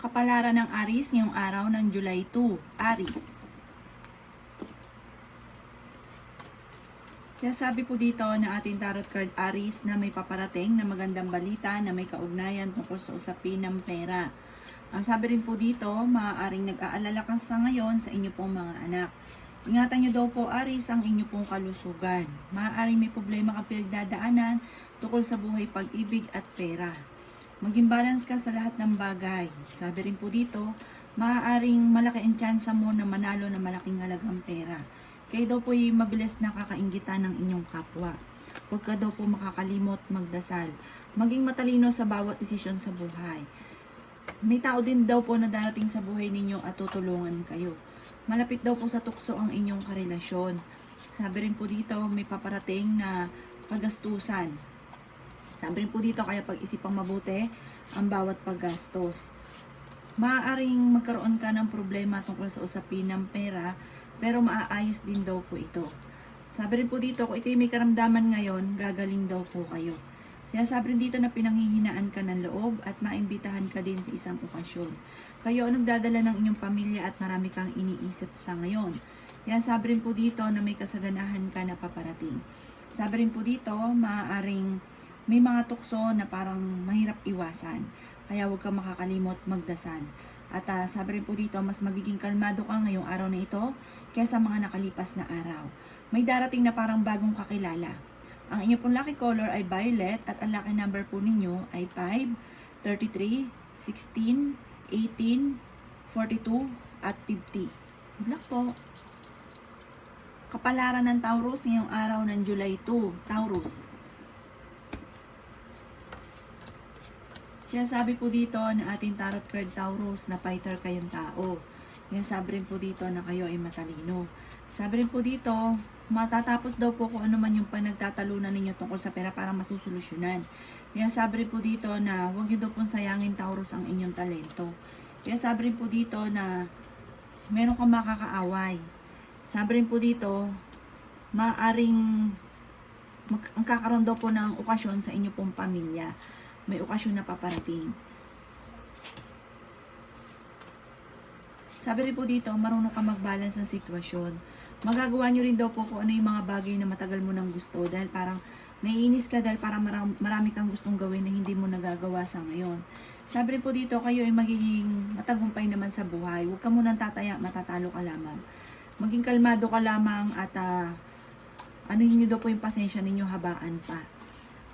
Kapalaran ng Aries ngayong araw ng July 2. Aries. Sinasabi po dito na ating tarot card Aries na may paparating na magandang balita na may kaugnayan tungkol sa usapin ng pera. Ang sabi rin po dito, maaaring nag-aalala ka sa ngayon sa inyo pong mga anak. Ingatan nyo daw po Aries ang inyo pong kalusugan. Maaaring may problema kang pinagdadaanan tungkol sa buhay, pag-ibig at pera. Maging balance ka sa lahat ng bagay. Sabi rin po dito, maaaring malaki ang tsansa mo na manalo ng malaking halagang pera. Kayo daw po ay mabilis na kakainggitan ng inyong kapwa. Huwag ka daw po makakalimot magdasal. Maging matalino sa bawat desisyon sa buhay. May tao din daw po na darating sa buhay ninyo at tutulungan kayo. Malapit daw po sa tukso ang inyong karelasyon. Sabi rin po dito, may paparating na paggastusan. Sabi rin po dito, kaya pag-isipang mabuti ang bawat paggastos. Maaaring magkaroon ka ng problema tungkol sa usapin ng pera, pero maaayos din daw po ito. Sabi rin po dito, kung ito'y may karamdaman ngayon, gagaling daw po kayo. Sinasabi rin dito na pinanghihinaan ka ng loob at maimbitahan ka din sa isang okasyon. Kayo ang nagdadala ng inyong pamilya at marami kang iniisip sa ngayon. Sabi rin po dito na may kasaganahan ka na paparating. Sabi rin po dito, maaaring may mga tukso na parang mahirap iwasan. Kaya huwag kang makakalimot magdasal. At sabi rin po dito, mas magiging kalmado ka ngayong araw na ito kaysa mga nakalipas na araw. May darating na parang bagong kakilala. Ang inyo pong lucky color ay violet at ang lucky number po ninyo ay 5, 33, 16, 18, 42 at 50. Good luck po! Kapalaran ng Taurus ngayong araw ng July 2. Taurus. Sinasabi po dito na ating tarot card Taurus na fighter kayong tao. Sinasabi rin po dito na kayo ay matalino. Sabi rin po dito, matatapos daw po kung ano man yung panagtatalunan ninyo tungkol sa pera para masusolusyonan. Sabi rin po dito na huwag nyo daw pong sayangin Taurus ang inyong talento. Sabi rin po dito na meron kang makakaaway. Sabi rin po dito, maaring magkakaroon daw po ng okasyon sa inyo pong pamilya. May okasyon na paparating. Sabi rin po dito, marunong ka mag-balance ng sitwasyon. Magagawa nyo rin daw po kung ano yung mga bagay na matagal mo nang gusto dahil parang naiinis ka dahil parang marami kang gustong gawin na hindi mo nagagawa sa ngayon. Sabi rin po dito, kayo ay magiging matagumpay naman sa buhay. Huwag ka munang tataya, matatalo ka lamang. Maging kalmado ka lamang at anuhin nyo daw po yung pasensya ninyo, habaan pa.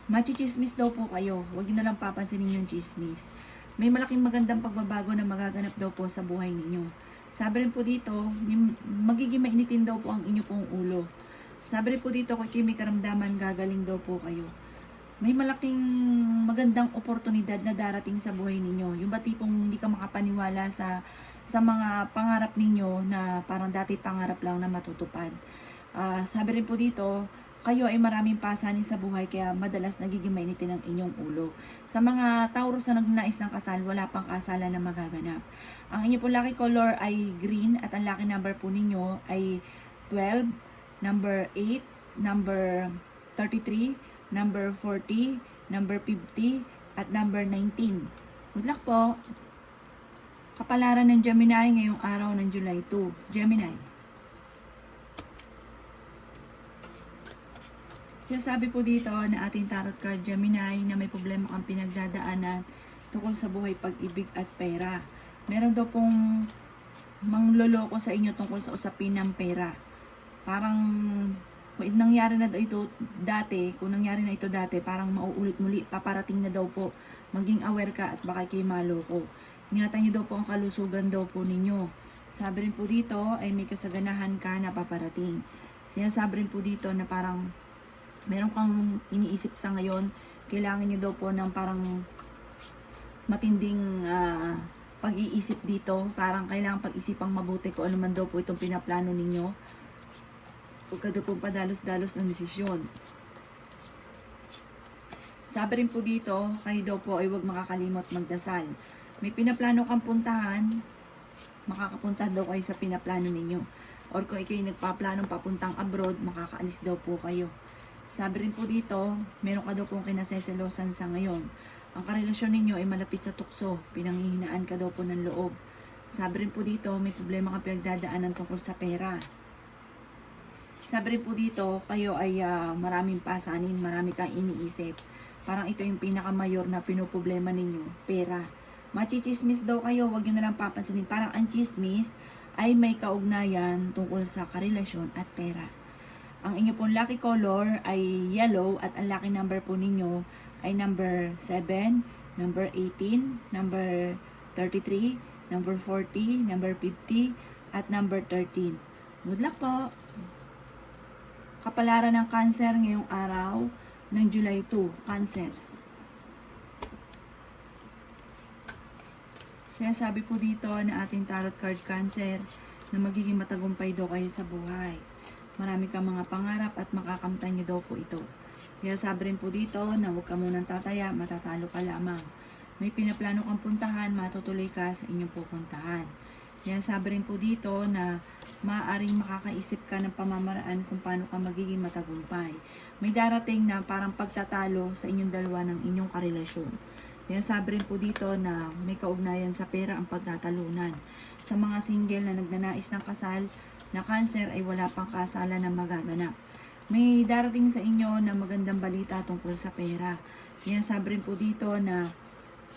Machichismis daw po kayo. Huwag nyo na lang papansinin yung chismis. May malaking magandang pagbabago na magaganap daw po sa buhay ninyo. Sabi rin po dito, magiging mainitin daw po ang inyo pong ulo. Sabi rin po dito, kung may karamdaman, gagaling daw po kayo. May malaking magandang oportunidad na darating sa buhay ninyo. Yung ba tipong hindi ka makapaniwala sa mga pangarap ninyo na parang dati pangarap lang na matutupad. Sabi rin po dito, kayo ay maraming pasanin sa buhay kaya madalas nagiging mainitin ang inyong ulo. Sa mga Taurus na nagnanais ng kasal, wala pang kasalan na magaganap. Ang inyong po lucky color ay green at ang lucky number po ninyo ay 12, number 8, number 33, number 40, number 50, at number 19. Good luck po! Kapalaran ng Gemini ngayong araw ng July 2. Gemini. Sinasabi po dito na ating tarot card Gemini na may problema kang pinagdadaanan tungkol sa buhay, pag-ibig at pera. Meron daw pong mangloloko sa inyo tungkol sa usapin ng pera. Parang kung nangyari na ito dati, parang mauulit muli, paparating na daw po. Maging aware ka at baka kayo maloko. Ingatan niyo daw po ang kalusugan daw po ninyo. Sabi rin po dito ay may kasaganahan ka na paparating. Sinasabi rin po dito na parang meron kang iniisip sa ngayon, kailangan nyo daw po ng parang matinding pag-iisip dito. Parang kailangan pag-isipang mabuti kung ano man daw po itong pinaplano ninyo. Huwag ka daw po padalos-dalos ng desisyon. Sabi rin po dito, kayo daw po ay huwag makakalimot magdasal. May pinaplano kang puntahan, makakapunta daw kayo sa pinaplano ninyo. Or kung ikaw'y nagpaplanong papuntang abroad, makakaalis daw po kayo. Sabi rin po dito, meron ka daw pong kinaseselosan sa ngayon. Ang karelasyon ninyo ay malapit sa tukso. Pinanghihinaan ka daw po ng loob. Sabi rin po dito, may problema kang pinagdadaanan tungkol sa pera. Sabi rin po dito, kayo ay maraming pasanin, marami kang iniisip. Parang ito yung pinakamayor na pinoproblema ninyo, pera. Machichismis daw kayo, wag nyo na lang papansinin. Parang ang chismis ay may kaugnayan tungkol sa karelasyon at pera. Ang inyo pong lucky color ay yellow at ang lucky number po ninyo ay number 7, number 18, number 33, number 40, number 50, at number 13. Good luck po! Kapalaran ng Cancer ngayong araw ng July 2, Cancer. Kaya sabi po dito na ating tarot card Cancer na magiging matagumpay daw kayo sa buhay. Marami kang mga pangarap at makakamtan nyo daw po ito. Kaya sabi rin po dito na huwag ka munang tataya, matatalo ka lamang. May pinaplano kang puntahan, matutuloy ka sa inyong pupuntahan. Kaya sabi rin po dito na maaaring makakaisip ka ng pamamaraan kung paano ka magiging matagumpay. May darating na parang pagtatalo sa inyong dalawa ng inyong karelasyon. Kaya sabi rin po dito na may kaugnayan sa pera ang pagtatalunan. Sa mga single na nagnanais ng kasal na Cancer ay wala pang kasalan na magaganap. May darating sa inyo na magandang balita tungkol sa pera. Kaya sabi rin po dito na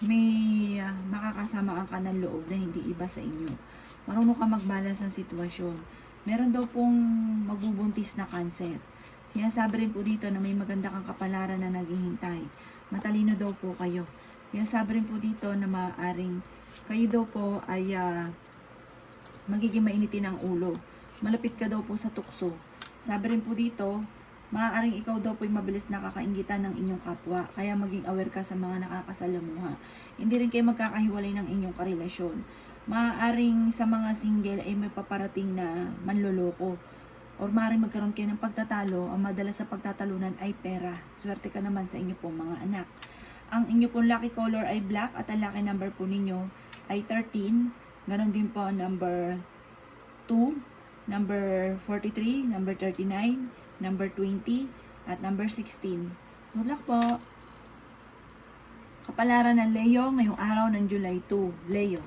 may makakasama ang kanang loob na hindi iba sa inyo. Marunong ka magbalance ng sitwasyon. Meron daw pong magbubuntis na Cancer. Kaya sabi rin po dito na may maganda kang kapalaran na naghihintay. Matalino daw po kayo. Kaya sabi rin po dito na maaaring kayo daw po ay magiging mainitin ang ulo. Malapit ka daw po sa tukso. Sabi rin po dito, maaaring ikaw daw po'y mabilis nakakainggitan ng inyong kapwa, kaya maging aware ka sa mga nakakasalamuha. Hindi rin kayo magkakahiwalay ng inyong karelasyon. Maaaring sa mga single ay may paparating na manloloko. Or maaaring magkaroon kayo ng pagtatalo, ang madalas sa pagtatalunan ay pera. Swerte ka naman sa inyo pong mga anak. Ang inyo pong lucky color ay black at ang lucky number po ninyo ay 13. Ganon din po number 2, number 43, number 39, number 20, at number 16. Good luck po! Kapalaran ng Leo ngayong araw ng July 2. Leo.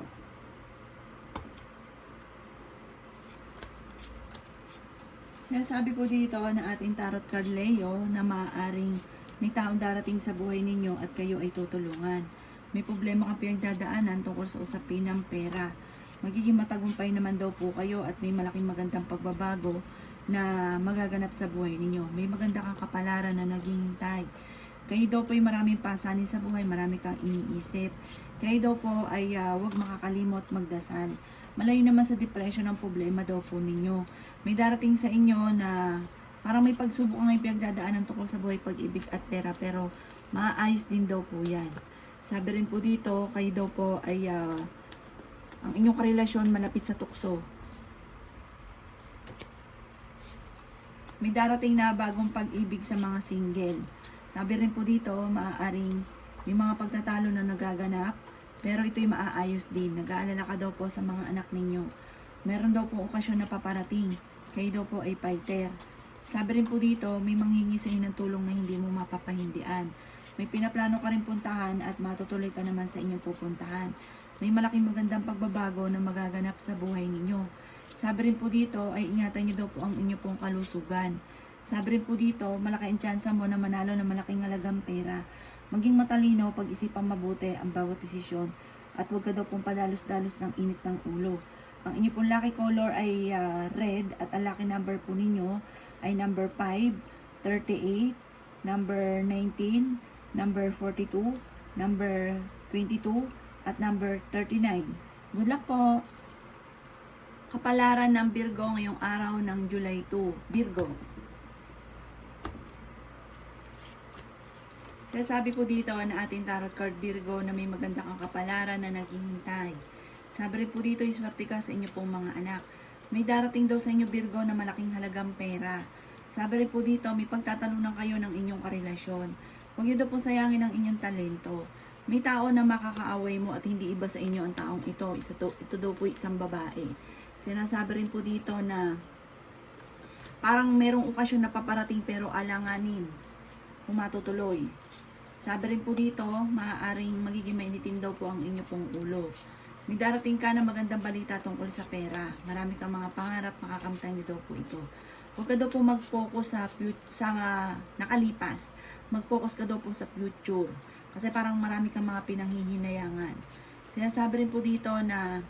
Sabi po dito na ating tarot card Leo na maaaring may taong darating sa buhay ninyo at kayo ay tutulungan. May problema kang pinagdadaanan tungkol sa usapin ng pera. Magiging matagumpay naman daw po kayo at may malaking magandang pagbabago na magaganap sa buhay ninyo. May maganda kang kapalaran na naghihintay. Kayo daw po ay maraming pasanin sa buhay, marami kang iniisip. Kayo daw po ay huwag makakalimot magdasal. Malayo naman sa depression ang problema daw po ninyo. May darating sa inyo na parang may pagsubok ang ipagdadaanan tungkol sa buhay, pag-ibig at pera, pero maayos din daw po yan. Sabi rin po dito, kayo daw po ay ang inyong karelasyon malapit sa tukso. May darating na bagong pag-ibig sa mga single. Sabi rin po dito, maaaring may mga pagtatalo na nagaganap, pero ito'y maaayos din. Nag-aalala ka daw po sa mga anak ninyo. Meron daw po okasyon na paparating. Kayo daw po ay fighter. Sabi rin po dito, may manghingi sa inyo ng tulong na hindi mo mapapahindian. May pinaplano ka rin puntahan at matutuloy ka naman sa inyong pupuntahan. May malaking magandang pagbabago na magaganap sa buhay ninyo. Sabi rin po dito ay ingatan nyo daw po ang inyo pong kalusugan. Sabi rin po dito, malaki ang tsansa mo na manalo ng malaking halagang pera. Maging matalino, pag-isipang mabuti ang bawat desisyon at huwag ka daw pong padalos-dalos ng init ng ulo. Ang inyo pong lucky color ay red at ang lucky number po ninyo ay number 5, 38, number 19, number 42, number 22, at number 39. Good luck po! Kapalaran ng Virgo ngayong araw ng July 2. Virgo. Sabi po dito na ating tarot card Virgo na may maganda kang kapalaran na naghihintay. Sabi rin po dito, iswerte ka sa inyo pong mga anak. May darating daw sa inyo Virgo na malaking halagang pera. Sabi rin po dito, may pagtatalunan kayo ng inyong karelasyon. Huwag niyo daw po sayangin ang inyong talento. May tao na makakaaway mo at hindi iba sa inyo ang taong ito. Ito daw po isang babae. Sinasabi rin po dito na parang merong okasyon na paparating pero alanganin. Kung matutuloy. Sabi rin po dito, maaaring magiging mainitin daw po ang inyo pong ulo. May darating ka na magandang balita tungkol sa pera. Marami kang mga pangarap, makakamtan niyo daw po ito. Huwag ka daw po mag-focus sa nakalipas. Mag-focus ka daw po sa future. Kasi parang marami kang mga pinanghihinayangan. Sinasabi rin po dito na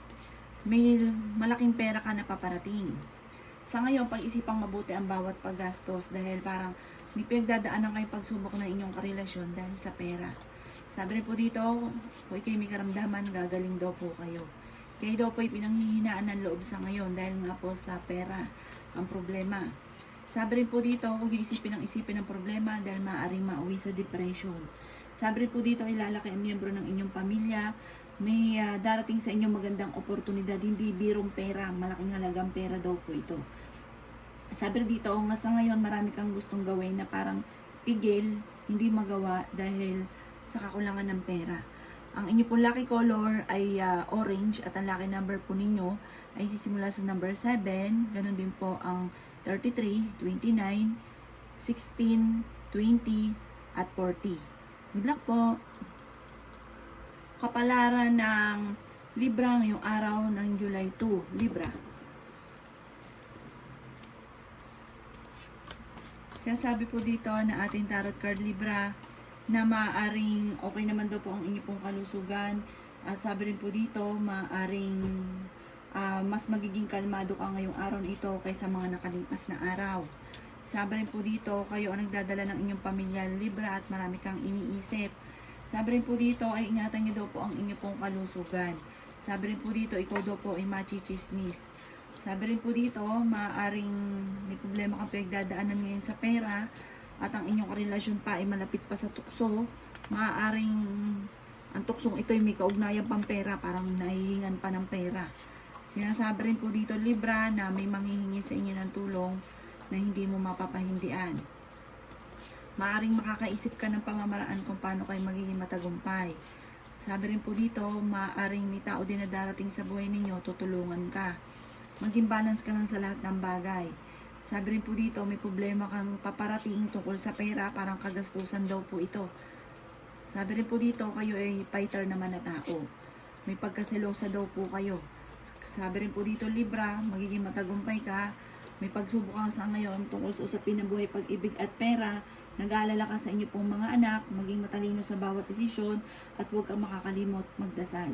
may malaking pera ka na paparating. Sa ngayon, pag-isipang mabuti ang bawat paggastos dahil parang may pinagdadaanan kayong pagsubok ng inyong karelasyon dahil sa pera. Sabi rin po dito, kung kayo may karamdaman, gagaling daw po kayo. Kayo daw po ay pinanghihinaan ng loob sa ngayon dahil nga po sa pera ang problema. Sabi rin po dito, huwag yung isipin ng problema dahil maaaring mauwi sa depression. Sabi rin po dito, ilalaki ang miyembro ng inyong pamilya. May darating sa inyong magandang oportunidad, hindi birong pera, malaking halagang pera daw po ito. Sabi rin dito, nga sa ngayon marami kang gustong gawin na parang pigil, hindi magawa dahil sa kakulangan ng pera. Ang inyo pong lucky color ay orange at ang lucky number po ninyo ay sisimula sa number 7. Ganon din po ang 33, 29, 16, 20 at 40. Good luck po! Kapalaran ng Libra ngayong araw ng July 2. Libra. Sinasabi po dito na ating tarot card Libra na maaaring okay naman daw po ang inyo pong kalusugan. At sabi rin po dito, maaaring mas magiging kalmado ka ngayong araw na ito kaysa mga nakalipas na araw. Sabi rin po dito, kayo ang nagdadala ng inyong pamilya Libra at marami kang iniisip. Sabi rin po dito, ay ingatan niyo daw po ang inyo pong kalusugan. Sabi rin po dito, ikaw daw po ay machichismis. Sabi rin po dito, maaaring may problema kang pinagdadaanan ngayon sa pera at ang inyong relasyon pa ay malapit pa sa tukso. Maaaring ang tuksong ito ay may kaugnayan pang pera, parang nahihingan pa ng pera. Sinasabi rin po dito Libra na may manghihingi sa inyo ng tulong na hindi mo mapapahindian. Maaaring makakaisip ka ng pamamaraan kung paano kayo magiging matagumpay. Sabi rin po dito, maaaring may tao din na darating sa buhay ninyo, tutulungan ka. Maging balance ka lang sa lahat ng bagay. Sabi rin po dito, may problema kang paparating tungkol sa pera, parang kagastusan daw po ito. Sabi rin po dito, kayo ay fighter naman na tao. May pagkaselosa daw po kayo. Sabi rin po dito, Libra, magiging matagumpay ka. May pagsubok ka sa ngayon tungkol sa usapin ng buhay, pag-ibig at pera. Nag-aalala ka sa inyo pong mga anak, maging matalino sa bawat desisyon at huwag kang makakalimot magdasal.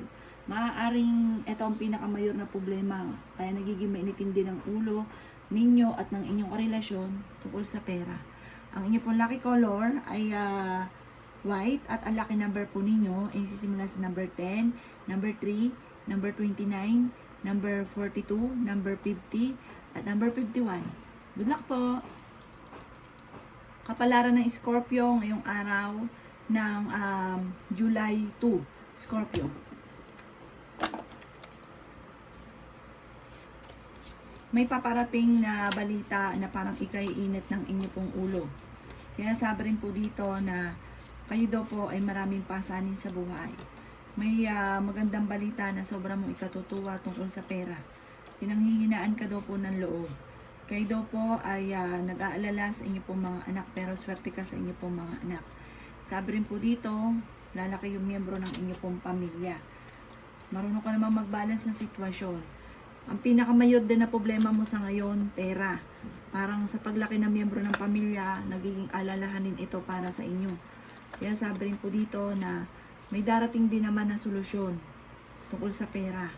Maaaring ito ang pinakamayor na problema, kaya nagiging mainitin din ang ulo ninyo at ng inyong karelasyon tungkol sa pera. Ang inyong pong lucky color ay white at ang lucky number po ninyo ay sisimula sa number 10, number 3, number 29, number 42, number 50, at number 51. Good luck po! Kapalaran ng Scorpio ngayong araw ng July 2. Scorpio. May paparating na balita na parang ikaiinit ng inyo pong ulo. Sinasabi rin po dito na kayo daw po ay maraming pasanin sa buhay. May magandang balita na sobrang mong ikatutuwa tungkol sa pera. Pinanghihinaan ka daw po ng loob. Kayo daw po ay nag-aalala sa inyo pong mga anak pero swerte ka sa inyo pong mga anak. Sabi rin po dito, lalaki yung miyembro ng inyo pong pamilya. Marunong ka naman mag-balance ng sitwasyon. Ang pinakamayor din na problema mo sa ngayon, pera. Parang sa paglaki ng miyembro ng pamilya, nagiging alalahanin ito para sa inyo. Kaya sabi rin po dito na may darating din naman na solusyon tungkol sa pera.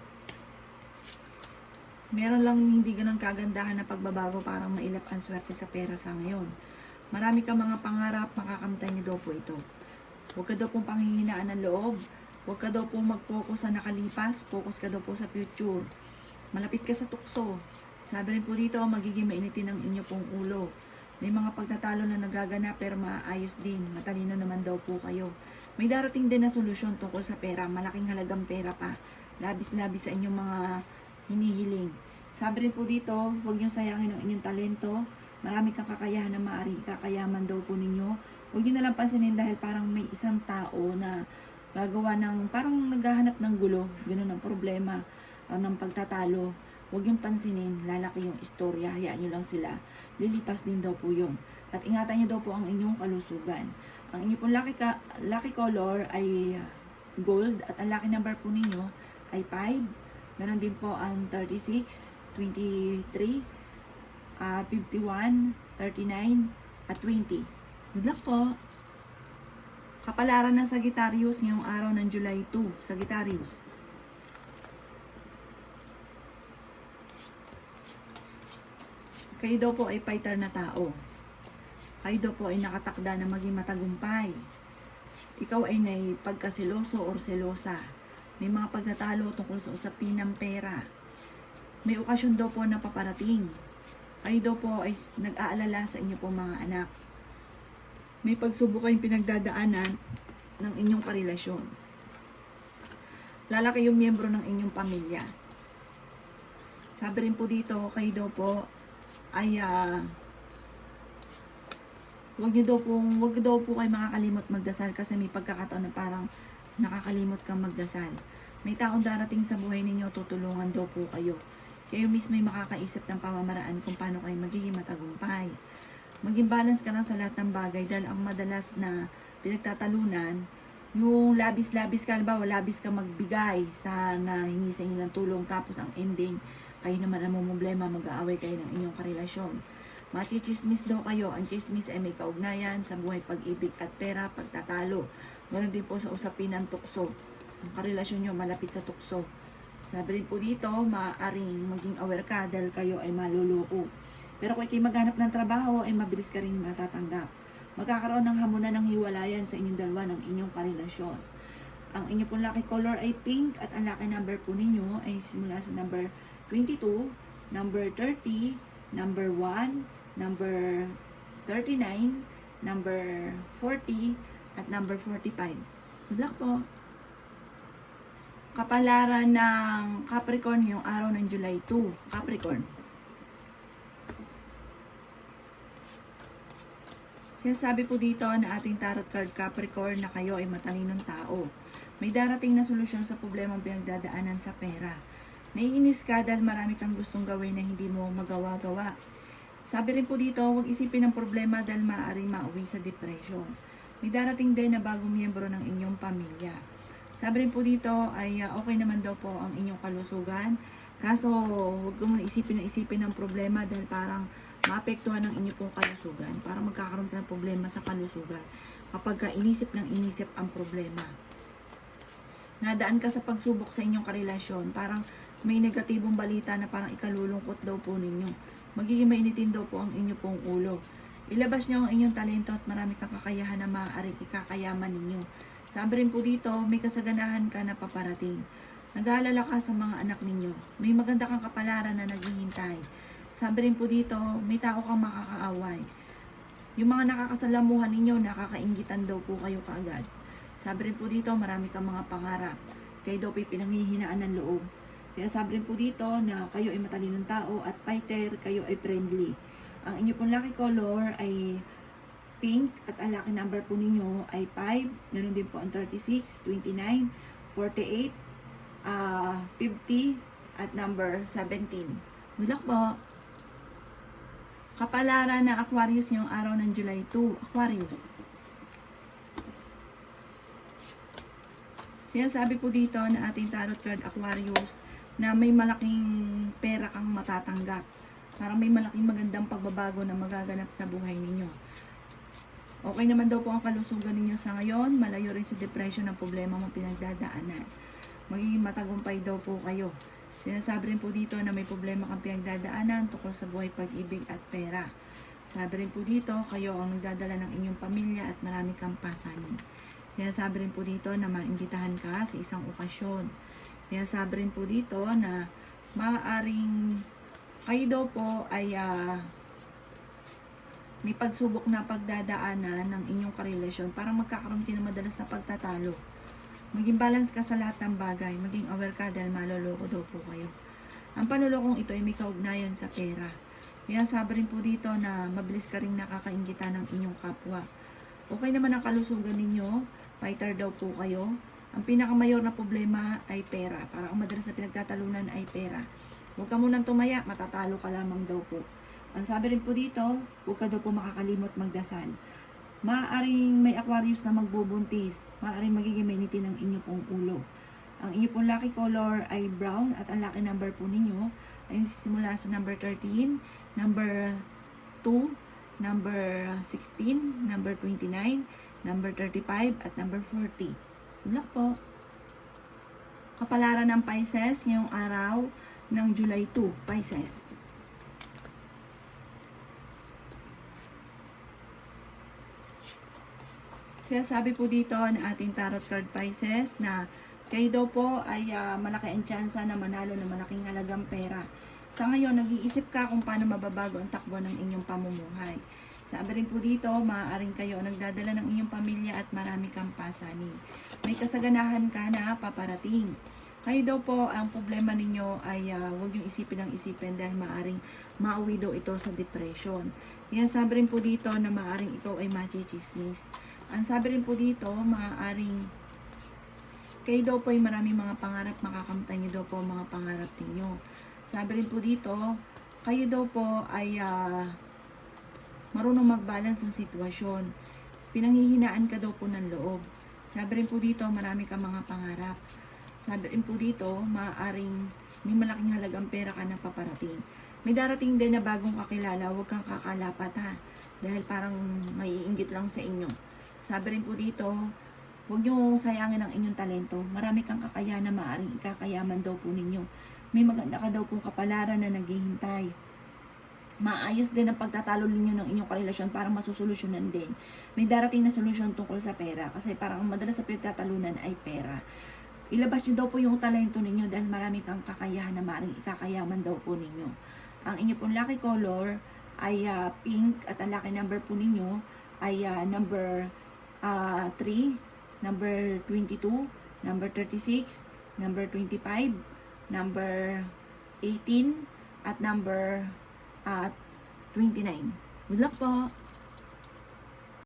Meron lang hindi ganun kagandahan na pagbabago parang mailap ang swerte sa pera sa ngayon. Marami kang mga pangarap, makakamtan niyo daw po ito. Huwag ka daw pong panghihinaan ng loob. Huwag ka daw pong mag-focus sa nakalipas, focus ka daw po sa future. Malapit ka sa tukso. Sabi rin po dito, magiging mainitin ang inyo pong ulo. May mga pagtatalo na nagaganap pero maayos din. Matalino naman daw po kayo. May darating din na solusyon tungkol sa pera. Malaking halagang pera pa. Labis-labis sa inyong mga hinihiling. Sabi rin po dito, huwag niyong sayangin ang inyong talento. Marami kang kakayahan na maaari kakayaman daw po ninyo. Huwag niyo nalang pansinin dahil parang may isang tao na gagawa ng, parang naghahanap ng gulo. Ganun ang problema. Ng pagtatalo, huwag yung pansinin, lalaki yung istorya, hayaan nyo lang sila, lilipas din daw po yun. At ingatan nyo daw po ang inyong kalusugan. Ang inyo pong lucky color ay gold at ang lucky number po ninyo ay 5. Ganon din po ang 36, 23, 51, 39, at 20. Good luck po! Kapalaran ng Sagittarius ngayong araw ng July 2. Sagittarius. Kayo daw po ay fighter na tao. Kayo daw po ay nakatakda na maging matagumpay. Ikaw ay may pagkasiloso or selosa. May mga pagtatalo tungkol sa usapin ng pera. May okasyon daw po na paparating. Kayo daw po ay nag-aalala sa inyo po mga anak. May pagsubok kayong pinagdadaanan ng inyong karelasyon. Lalaki yung miyembro ng inyong pamilya. Sabi rin po dito, kayo daw po ay wag daw po kayo makakalimot magdasal kasi may pagkakataon na parang nakakalimot kang magdasal. May taong darating sa buhay ninyo, tutulungan daw po kayo. Kayo mismo ay makakaisip ng pamamaraan kung paano kayo magiging matagumpay. Maging balance ka lang sa lahat ng bagay dahil ang madalas na pinagtatalunan, yung labis-labis ka, labis ka magbigay sa nahingi sa inyo ng tulong, tapos ang ending, kayo naman ang problema, mag-aaway kayo ng inyong karelasyon. Machichismis daw kayo. Ang chismis ay may kaugnayan sa buhay, pag-ibig at pera, pagtatalo. Ganoon din po sa usapin ng tukso. Ang karelasyon nyo malapit sa tukso. Sabi rin po dito, maaaring maging aware ka dahil kayo ay maluloko. Pero kung kayo maghanap ng trabaho, ay mabilis ka rin matatanggap. Magkakaroon ng hamunan ng hiwalayan sa inyong dalawa ng inyong karelasyon. Ang inyong pong lucky color ay pink at ang lucky number po ninyo ay simula sa number 22, number 30, number 1, number 39, number 40, at number 45. Good luck po! Kapalaran ng Capricorn yung araw ng July 2. Capricorn. Sinasabi po dito na ating tarot card Capricorn na kayo ay matalinong tao. May darating na solusyon sa problemang pinagdadaanan sa pera. Naiinis ka dahil marami kang gustong gawin na hindi mo magawa-gawa. Sabi rin po dito, huwag isipin ang problema dahil maaaring mauwi sa depression. May darating din na bagong miyembro ng inyong pamilya. Sabi rin po dito ay okay naman daw po ang inyong kalusugan. Kaso huwag mo isipin ng problema dahil parang maapektuhan ng inyong pong kalusugan. Parang magkakaroon ka ng problema sa kalusugan kapag inisip ang problema. Nadaan ka sa pagsubok sa inyong karelasyon. Parang may negatibong balita na parang ikalulungkot daw po ninyo. Magiging mainitin daw po ang inyo pong ulo. Ilabas nyo ang inyong talento at marami kang kakayahan na maaaring ikakayaman ninyo. Sabi rin po dito, may kasaganahan ka na paparating. Nag-aalala ka sa mga anak ninyo. May maganda kang kapalaran na naghihintay. Sabi rin po dito, may tao kang makakaaway. Yung mga nakakasalamuhan ninyo, nakakainggitan daw po kayo kaagad. Sabi rin po dito, marami kang mga pangarap. Kayo daw po pinanghihinaan ng loob. Kaya sabi rin po dito na kayo ay matalinong tao at fighter, kayo ay friendly. Ang inyo pong lucky color ay pink at ang lucky number po ninyo ay 5. Meron din po ang 36, 29, 48, 50 at number 17. Good luck po! Kapalaran ng Aquarius ngayong araw ng July 2. Aquarius. Sinasabi po dito na ating tarot card Aquarius na may malaking pera kang matatanggap. Parang may malaking magandang pagbabago na magaganap sa buhay ninyo. Okay naman daw po ang kalusugan ninyo sa ngayon. Malayo rin sa depression ng problema mo pinagdadaanan. Magiging matagumpay daw po kayo. Sinasabi rin po dito na may problema kang pinagdadaanan tungkol sa buhay, pag-ibig at pera. Sabi rin po dito, kayo ang nagdadala ng inyong pamilya at marami kang pasanin. Sinasabi rin po dito na maimbitahan ka sa isang okasyon. Sinasabi rin po dito na maaaring kayo daw po ay may pagsubok na pagdadaanan ng inyong karelasyon. Parang magkakaroon kayo ng madalas na pagtatalo. Maging balance ka sa lahat ng bagay. Maging aware ka dahil maloloko daw po kayo. Ang panlolokong ito ay may kaugnayan sa pera. Kaya sabi rin po dito na mabilis ka rin nakakainggitan ng inyong kapwa. Okay naman ang kalusugan ninyo. Fighter daw po kayo. Ang pinakamayor na problema ay pera. Parang ang madalas na pinagtatalunan ay pera. Huwag ka munang tumaya, matatalo ka lamang daw po. Ang sabi rin po dito, huwag ka daw po makakalimot magdasal. Maaaring may Aquarius na magbubuntis. Maaaring magiging mainiti ng inyo pong ulo. Ang inyo pong lucky color ay brown at ang lucky number po ninyo ay nagsisimula sa number 13, number 2, number 16, number 29, number 35, at number 40. Good luck po. Kapalaran ng Pisces ngayong araw ng July 2, Pisces. Sabi po dito ng ating tarot card Pisces na kayo daw po ay malaki ang tsansa na manalo ng malaking halagang pera. Sa ngayon, nag-iisip ka kung paano mababago ang takbo ng inyong pamumuhay. Sabi rin po dito, maaaring kayo nagdadala ng inyong pamilya at marami kang pasanin. May kasaganahan ka na paparating. Kayo daw po, ang problema ninyo ay huwag yung isipin ng isipin dahil maaaring mauwi daw ito sa depression. Kaya sabi rin po dito na maaaring ikaw ay machichismis. Ang sabi rin po dito, maaaring kayo daw po ay maraming mga pangarap, makakamtan nyo daw po mga pangarap ninyo. Sabi rin po dito, kayo daw po ay marunong mag-balance ng sitwasyon. Pinanghihinaan ka daw po ng loob. Sabi rin po dito, marami kang mga pangarap. Sabi rin po dito, maaaring may malaking halagang pera ka na paparating. May darating din na bagong kakilala, huwag kang kakalapat ha. Dahil parang maiinggit lang sa inyo. Sabi rin po dito, huwag nyo sayangin ang inyong talento. Marami kang kakayahan na maaaring ikakayaman daw po ninyo. May maganda ka daw pong kapalaran na naghihintay. Maayos din ang pagtatalo ninyo ng inyong karelasyon para masusolusyonan din. May darating na solusyon tungkol sa pera kasi parang ang madalas sa pinagtatalunan ay pera. Ilabas nyo daw po yung talento ninyo dahil marami kang kakayahan na maaaring ikakayaman daw po ninyo. Ang inyo pong lucky color ay pink at ang lucky number po ninyo ay number 3, number 22, number 36, number 25, number 18, at number 29. Good luck po!